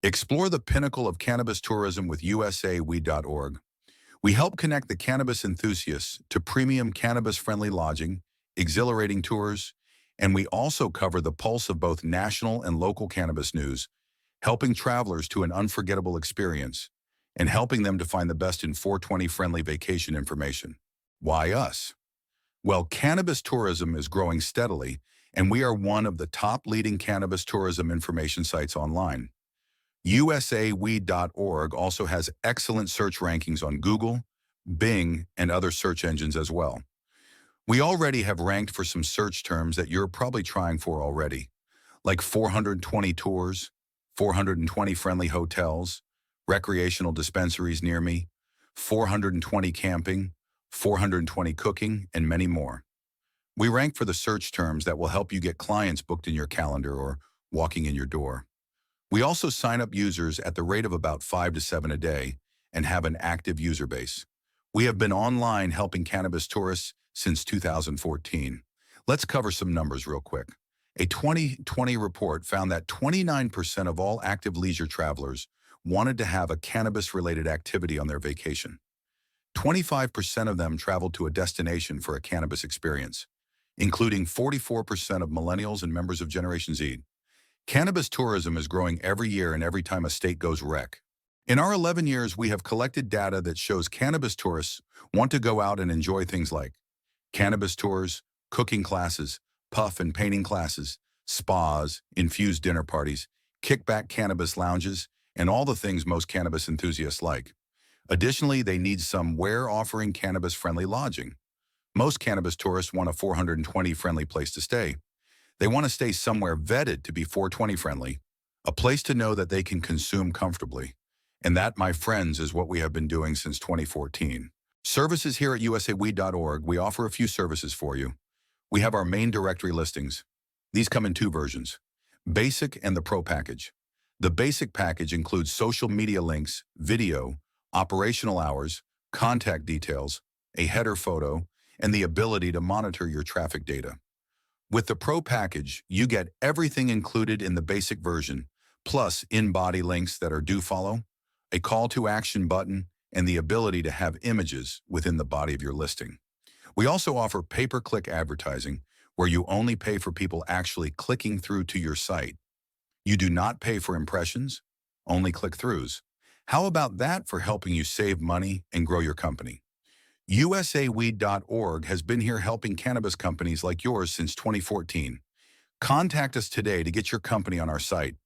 Explore the pinnacle of cannabis tourism with USAWeed.org. We help connect the cannabis enthusiasts to premium cannabis-friendly lodging, exhilarating tours, and we also cover the pulse of both national and local cannabis news, helping travelers to an unforgettable experience and helping them to find the best in 420-friendly vacation information. Why us? Well, cannabis tourism is growing steadily, and we are one of the top leading cannabis tourism information sites online. USAWeed.org also has excellent search rankings on Google, Bing, and other search engines as well. We already have ranked for some search terms that you're probably trying for already, like 420 tours, 420 friendly hotels, recreational dispensaries near me, 420 camping, 420 cooking, and many more. We rank for the search terms that will help you get clients booked in your calendar or walking in your door. We also sign up users at the rate of about 5 to 7 a day and have an active user base. We have been online helping cannabis tourists since 2014. Let's cover some numbers real quick. A 2020 report found that 29% of all active leisure travelers wanted to have a cannabis-related activity on their vacation. 25% of them traveled to a destination for a cannabis experience, including 44% of millennials and members of Generation Z. Cannabis tourism is growing every year and every time a state goes rec. In our 11 years, we have collected data that shows cannabis tourists want to go out and enjoy things like cannabis tours, cooking classes, puff and painting classes, spas, infused dinner parties, kickback cannabis lounges, and all the things most cannabis enthusiasts like. Additionally, they need somewhere offering cannabis-friendly lodging. Most cannabis tourists want a 420 friendly place to stay. They want to stay somewhere vetted to be 420 friendly, a place to know that they can consume comfortably. And that, my friends, is what we have been doing since 2014. Services here at USAWeed.org, we offer a few services for you. We have our main directory listings. These come in two versions, Basic and the Pro package. The Basic package includes social media links, video, operational hours, contact details, a header photo, and the ability to monitor your traffic data. With the Pro package, you get everything included in the Basic version, plus in-body links that are do follow, a call to action button, and the ability to have images within the body of your listing. We also offer pay-per-click advertising, where you only pay for people actually clicking through to your site. You do not pay for impressions, only click-throughs. How about that for helping you save money and grow your company? USAWeed.org has been here helping cannabis companies like yours since 2014. Contact us today to get your company on our site.